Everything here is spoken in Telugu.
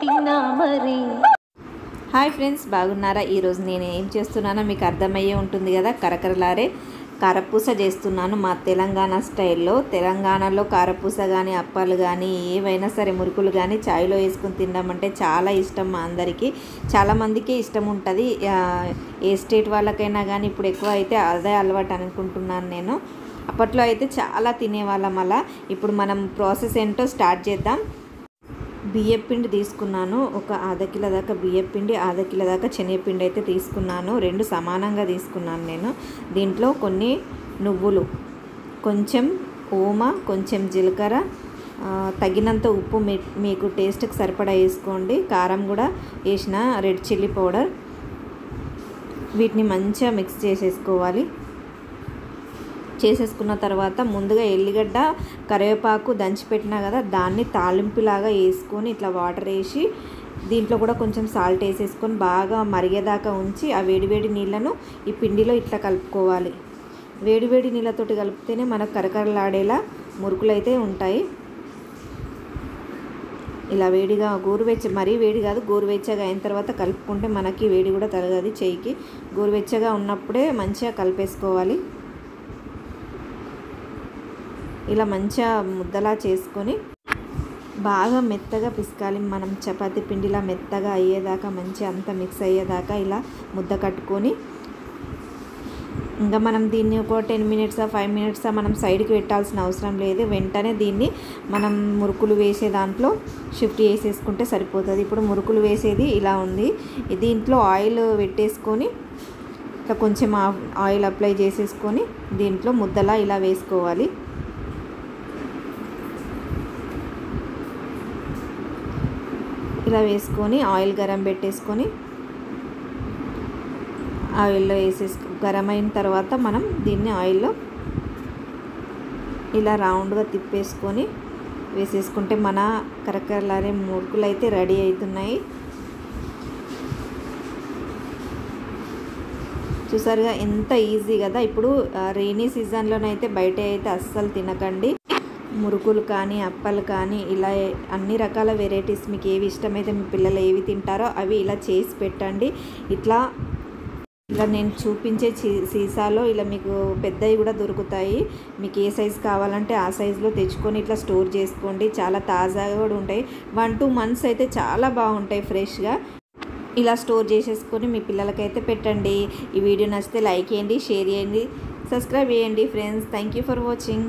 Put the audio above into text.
సోకినా మరి. హాయ్ ఫ్రెండ్స్, బాగున్నారా? ఈరోజు నేను ఏం చేస్తున్నానో మీకు అర్థమయ్యే ఉంటుంది కదా. కరకరలారే కారపూస చేస్తున్నాను మా తెలంగాణ స్టైల్లో. తెలంగాణలో కారపూస కానీ అప్పాలు కానీ ఏవైనా సరే మురుకులు కానీ చాయ్లో వేసుకొని తినమంటే చాలా ఇష్టం మా అందరికీ. చాలామందికి ఇష్టం ఉంటుంది, ఏ స్టేట్ వాళ్ళకైనా కానీ. ఇప్పుడు ఎక్కువ అయితే అదే అలవాటు అనుకుంటున్నాను నేను. అప్పట్లో అయితే చాలా తినేవాళ్ళం అలా. ఇప్పుడు మనం ప్రాసెస్ ఏంటో స్టార్ట్ చేద్దాం. బియ్యపిండి తీసుకున్నాను, ఒక ½ కిలో దాకా బియ్యపిండి, ½ కిలో దాకా శనగపిండి అయితే తీసుకున్నాను. రెండు సమానంగా తీసుకున్నాను నేను. దీంట్లో కొన్ని నువ్వులు, కొంచెం ఓమ, కొంచెం జీలకర్ర, తగినంత ఉప్పు మీకు టేస్ట్కి సరిపడా వేసుకోండి. కారం కూడా వేసిన, రెడ్ చిల్లీ పౌడర్. వీటిని మంచిగా మిక్స్ చేసేసుకోవాలి. చేసేసుకున్న తర్వాత ముందుగా ఎల్లిగడ్డ, కరివేపాకు దంచిపెట్టినా కదా, దాన్ని తాలింపులాగా వేసుకొని ఇట్లా వాటర్ వేసి దీంట్లో కూడా కొంచెం సాల్ట్ వేసేసుకొని బాగా మరిగేదాకా ఉంచి ఆ వేడివేడి నీళ్ళను ఈ పిండిలో ఇట్లా కలుపుకోవాలి. వేడివేడి నీళ్ళతోటి కలిపితేనే మనకు కరకరలాడేలా మురుకులు అయితే ఉంటాయి. ఇలా వేడిగా మరీ వేడి కాదు, గోరువెచ్చగా అయిన తర్వాత కలుపుకుంటే మనకి వేడి కూడా తగలదు చేయికి. గోరువెచ్చగా ఉన్నప్పుడే మంచిగా కలిపేసుకోవాలి. ఇలా మంచిగా ముద్దలా చేసుకొని బాగా మెత్తగా పిసకాలి. మనం చపాతీ పిండిలా మెత్తగా అయ్యేదాకా, మంచిగా అంతా మిక్స్ అయ్యేదాకా ఇలా ముద్ద కట్టుకొని, ఇంకా మనం దీన్ని ఒక 10 మినిట్సా 5 మినిట్సా మనం సైడ్కి పెట్టాల్సిన అవసరం లేదు. వెంటనే దీన్ని మనం మురుకులు వేసే దాంట్లో షిఫ్ట్ చేసేసుకుంటే సరిపోతుంది. ఇప్పుడు మురుకులు వేసేది ఇలా ఉంది. దీంట్లో ఆయిల్ పెట్టేసుకొని ఇట్లా కొంచెం ఆయిల్ అప్లై చేసేసుకొని దీంట్లో ముద్దలా ఇలా వేసుకోవాలి. ఇలా వేసుకొని ఆయిల్ గరం పెట్టేసుకొని ఆయిల్లో గరం అయిన తర్వాత మనం దీన్ని ఆయిల్లో ఇలా రౌండ్గా తిప్పేసుకొని వేసేసుకుంటే మన కరకరలారే మురుకులు అయితే రెడీ అవుతున్నాయి. చూసారుగా ఎంత ఈజీ కదా. ఇప్పుడు రెయినీ సీజన్లోనైతే బయట అయితే అస్సలు తినకండి. మురుకులు కానీ అప్పాలు కానీ ఇలా అన్ని రకాల వెరైటీస్ మీకు ఏవి ఇష్టమైతే మీ పిల్లలు ఏవి తింటారో అవి ఇలా చేసి పెట్టండి. ఇలా నేను చూపించే సీసాలో ఇలా మీకు పెద్దవి కూడా దొరుకుతాయి. మీకు ఏ సైజు కావాలంటే ఆ సైజులో తెచ్చుకొని ఇట్లా స్టోర్ చేసుకోండి. చాలా తాజాగా కూడా ఉంటాయి. 1-2 మంత్స్ అయితే చాలా బాగుంటాయి ఫ్రెష్గా. ఇలా స్టోర్ చేసేసుకొని మీ పిల్లలకైతే పెట్టండి. ఈ వీడియో నచ్చితే లైక్ చేయండి, షేర్ చేయండి, సబ్స్క్రైబ్ చేయండి friends. Thank you for watching.